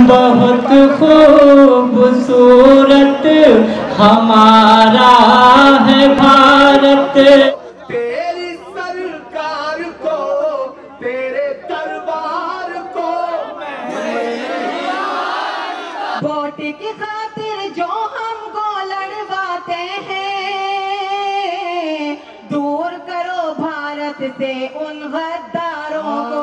बहुत खूबसूरत हमारा है भारत। तेरी सरकार को, तेरे दरबार को वोट की खातिर जो हमको लड़वाते हैं, दूर करो भारत से उन गद्दारों को।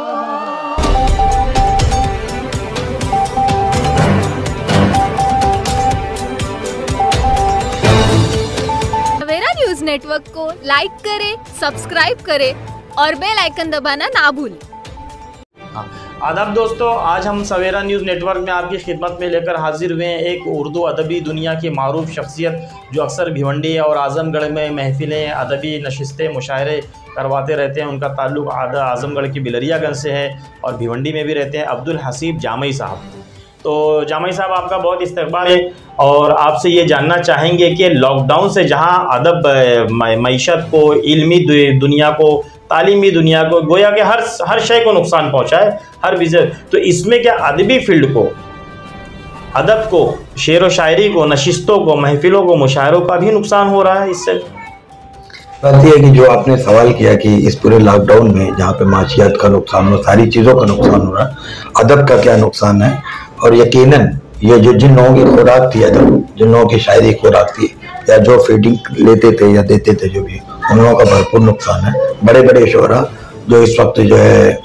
सवेरा न्यूज नेटवर्क को लाइक करें, सब्सक्राइब करें और बेल आइकन दबाना ना भूलें। आदाब दोस्तों, आज हम सवेरा न्यूज़ नेटवर्क में आपकी खिदमत में लेकर हाजिर हुए हैं एक उर्दू अदबी दुनिया की मारूफ शख्सियत जो अक्सर भिवंडी और आज़मगढ़ में महफिलें, अदबी नशिस्तें, मुशायरे करवाते रहते हैं। उनका ताल्लुक़ आज़मगढ़ की बिलरियागंज से है और भिवंडी में भी रहते हैं। अब्दुल हसीब जामई साहब। तो जामई साहब, आपका बहुत इस्तकबाल है और आपसे ये जानना चाहेंगे कि लॉकडाउन से जहाँ अदब मईशत को, इल्मी दुनिया को, तालीमी दुनिया को, गोया के हर शय को नुकसान पहुँचा है, हर विजय, तो इसमें क्या अदबी फील्ड को, अदब को, शेर व शायरी को, नशिस्तों को, महफिलों को, मुशायरों का भी नुकसान हो रहा है इससे? बात यह है कि जो आपने सवाल किया कि इस पूरे लॉकडाउन में जहाँ पे माशियात का नुकसान हो, सारी चीज़ों का नुकसान हो रहा है, अदब का क्या नुकसान है। और यकीनन ये जो जिन लोगों की खुराक थी अदब, जिन लोगों की शायरी खुराक थी या जो फीडिंग लेते थे या देते थे, जो भी, उन लोगों का भरपूर नुकसान है। बड़े बड़े शोरा जो इस वक्त जो है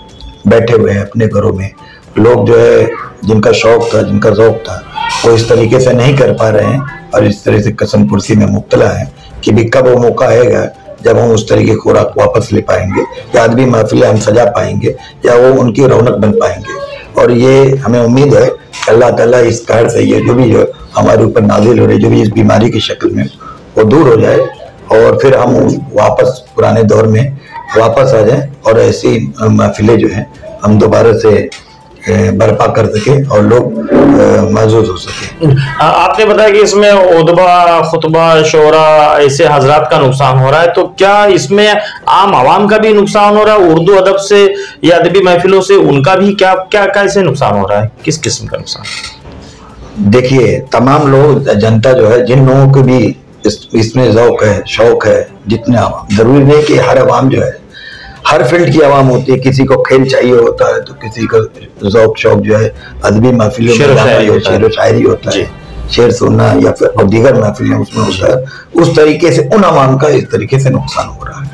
बैठे हुए हैं अपने घरों में, लोग जो है जिनका शौक था, जिनका ज़ौक़ था, वो इस तरीके से नहीं कर पा रहे हैं और इस तरह से कसम पुरसी में मुब्तला है कि भी कब वो मौका आएगा जब हम उस तरीके की खुराक वापस ले पाएंगे या अदबी महफिलें हम सजा पाएंगे या वो उनकी रौनक बन पाएंगे। और ये हमें उम्मीद है कि अल्लाह ताला इस कहर से ये जो भी जो हमारे ऊपर नाजिल हो रही, जो भी इस बीमारी की शक्ल में, वो दूर हो जाए और फिर हम वापस पुराने दौर में वापस आ जाएं और ऐसी महफिलें जो हैं हम दोबारा से बर्पा कर सके और लोग महसूस हो सके। आपने बताया कि इसमें उदबा, खुतबा, शोरा, ऐसे हजरात का नुकसान हो रहा है, तो क्या इसमें आम आवाम का भी नुकसान हो रहा है? उर्दू अदब से या अदबी महफिलों से उनका भी क्या कैसे नुकसान हो रहा है? किस किस्म का नुकसान? देखिए, तमाम लोग, जनता जो है, जिन लोगों को भी इसमें ज़ौक़ है, शौक़ है, जितने आवाम, जरूरी नहीं कि हर आवाम जो है, हर फील्ड की आवाम होती है। किसी को खेल चाहिए होता है तो किसी का ज़ौक़ शौक़ जो है अदबी महफिलों में शेर व शायरी होता है, शेर सुनना या फिर और दीगर महफिलें उसमें होता है। उस तरीके से उन आवाम का इस तरीके से नुकसान हो रहा है।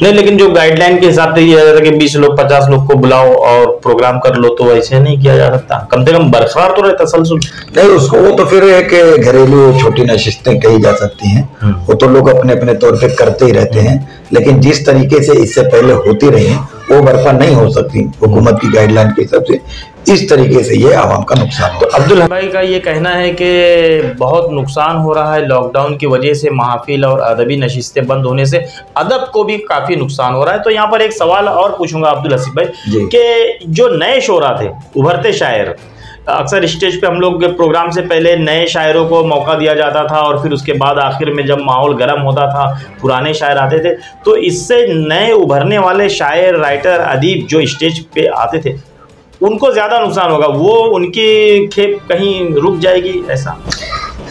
नहीं, लेकिन जो गाइडलाइन के हिसाब से ये है कि 20 लोग 50 लोग को बुलाओ और प्रोग्राम कर लो, तो ऐसे नहीं किया जा सकता? कम से कम बरकरार तो रहे तसलसल। नहीं, उसको वो तो फिर एक घरेलू छोटी नशिस्तें कही जा सकती हैं, वो तो लोग अपने अपने तौर पे करते ही रहते हैं, लेकिन जिस तरीके से इससे पहले होती रही हैं वो बर्पा नहीं हो सकती हुकूमत की गाइडलाइन के हिसाब से। इस तरीके से ये आवाम का नुकसान हो। तो अब्दुल भाई का ये कहना है कि बहुत नुकसान हो रहा है लॉकडाउन की वजह से, महफिल और अदबी नशिस्तें बंद होने से अदब को भी काफ़ी नुकसान हो रहा है। तो यहाँ पर एक सवाल और पूछूंगा अब्दुल हसीब भाई कि जो नए शोरा थे, उभरते शायर, अक्सर स्टेज पे हम लोग प्रोग्राम से पहले नए शायरों को मौका दिया जाता था और फिर उसके बाद आखिर में जब माहौल गर्म होता था पुराने शायर आते थे, तो इससे नए उभरने वाले शायर, राइटर, अदीब जो स्टेज पे आते थे उनको ज़्यादा नुकसान होगा, वो उनकी खेप कहीं रुक जाएगी ऐसा?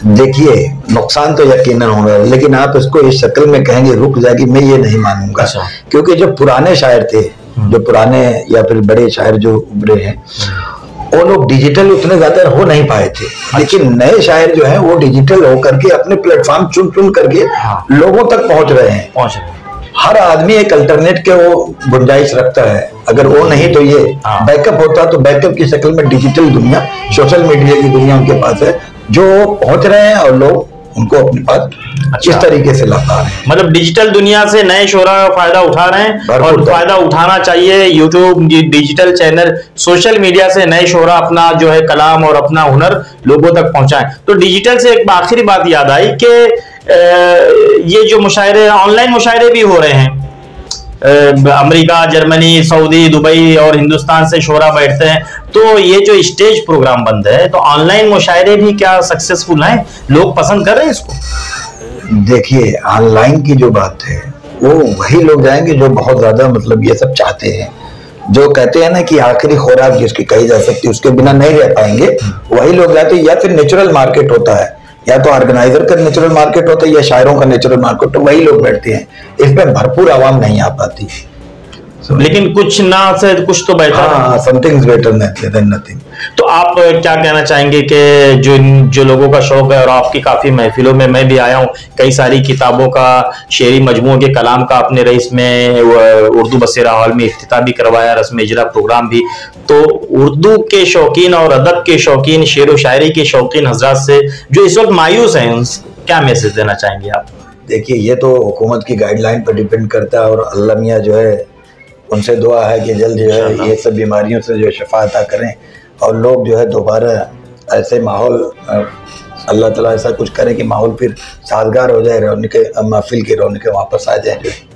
देखिए, नुकसान तो यकीनन होगा, लेकिन आप इसको इस शक्ल में कहेंगे रुक जाएगी, मैं ये नहीं मानूंगा। क्योंकि जो पुराने शायर थे, जो पुराने या फिर बड़े शायर जो उभरे हैं, वो लोग डिजिटल उतने ज्यादा हो नहीं पाए थे, लेकिन नए शायर जो हैं वो डिजिटल होकर के अपने प्लेटफॉर्म चुन चुन करके लोगों तक पहुंच रहे हैं। हर आदमी एक अल्टरनेट के वो गुंजाइश रखता है, अगर वो नहीं तो ये बैकअप होता, तो बैकअप की शक्ल में डिजिटल दुनिया, सोशल मीडिया की दुनिया उनके पास है, जो पहुंच रहे हैं और लोग उनको अपने पास इस तरीके से ला पा रहे हैं। मतलब डिजिटल दुनिया से नए शोरा का फायदा उठा रहे हैं और फायदा उठाना चाहिए। YouTube, digital channel, social media से नए शोरा अपना जो है कलाम और अपना हुनर लोगों तक पहुंचाएं। तो डिजिटल से एक आखिरी बात याद आई कि ये जो मुशायरे, ऑनलाइन मुशायरे भी हो रहे हैं, अमेरिका, जर्मनी, सऊदी, दुबई और हिंदुस्तान से शोरा बैठते हैं, तो ये जो स्टेज प्रोग्राम बंद है, तो ऑनलाइन मुशायरे भी क्या सक्सेसफुल हैं? लोग पसंद कर रहे हैं इसको? देखिए, ऑनलाइन की जो बात है वो वही लोग जाएंगे जो बहुत ज्यादा मतलब ये सब चाहते हैं, जो कहते हैं ना कि आखिरी खुराक जिसकी कही जा सकती है उसके बिना नहीं रह पाएंगे, वही लोग जाते हैं। या फिर नेचुरल मार्केट होता है, या तो ऑर्गेनाइजर का नेचुरल मार्केट होता है या शायरों का नेचुरल मार्केट, तो वही लोग बैठते हैं। इसमें भरपूर आवाम नहीं आ पाती। लेकिन कुछ ना से कुछ तो बेटर। हाँ, something is better than nothing. तो आप क्या कहना चाहेंगे कि जो लोगों का शौक है, और आपकी काफी महफिलों में मैं भी आया हूँ, कई सारी किताबों का, शेरी मजमूओं के कलाम का आपने रईस में उर्दू बसेरा हॉल में इफ्तिताह भी करवाया, रस्म इजरा प्रोग्राम भी। तो उर्दू के शौकीन और अदब के शौकीन, शेर व शायरी के शौकीन हजरात से जो इस वक्त मायूस हैं, क्या मैसेज देना चाहेंगे आप? देखिए, ये तो हुकूमत की गाइडलाइन पर डिपेंड करता है, और अल्लाह मियाँ जो है उनसे दुआ है कि जल्द जो है ये सब बीमारियों से जो शफा अता करें, और लोग जो है दोबारा ऐसे माहौल, अल्लाह ताला ऐसा कुछ करे कि माहौल फिर साजगार हो जाए, रौनकें, महफिल की रौनकें वापस आ जाए जो है।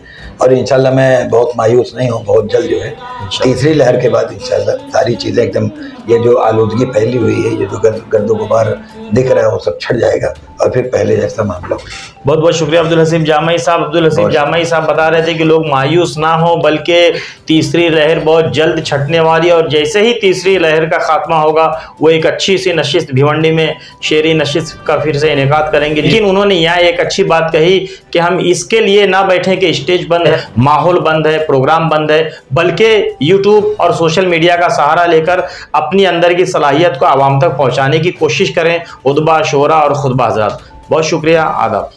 और इंशाल्लाह मैं बहुत मायूस नहीं हूँ, बहुत जल्द जो है तीसरी लहर के बाद इंशाल्लाह सारी चीज़ें एकदम, ये जो आलूदगी फैली हुई है, ये जो गर्दो गुबार दिख रहा है, वो सब छट जाएगा और फिर पहले जैसा मामला हो। बहुत बहुत शुक्रिया अब्दुल हसीब जामई साहब। अब्दुल हसीब जामई साहब बता रहे थे कि लोग मायूस ना हो, बल्कि तीसरी लहर बहुत जल्द छटने वाली है, और जैसे ही तीसरी लहर का खात्मा होगा, वो एक अच्छी सी नशिस्त भिवंडी में शेरी नशिस्त का फिर से इनेकाद करेंगे। लेकिन उन्होंने यहाँ एक अच्छी बात कही कि हम इसके लिए ना बैठे कि स्टेज बंद है, माहौल बंद है, प्रोग्राम बंद है, बल्कि यूट्यूब और सोशल मीडिया का सहारा लेकर अपनी अंदर की सलाहियत को आवाम तक पहुँचाने की कोशिश करें। उदबा, शोरा और खुतबा हज़रात, बहुत शुक्रिया, आदाब।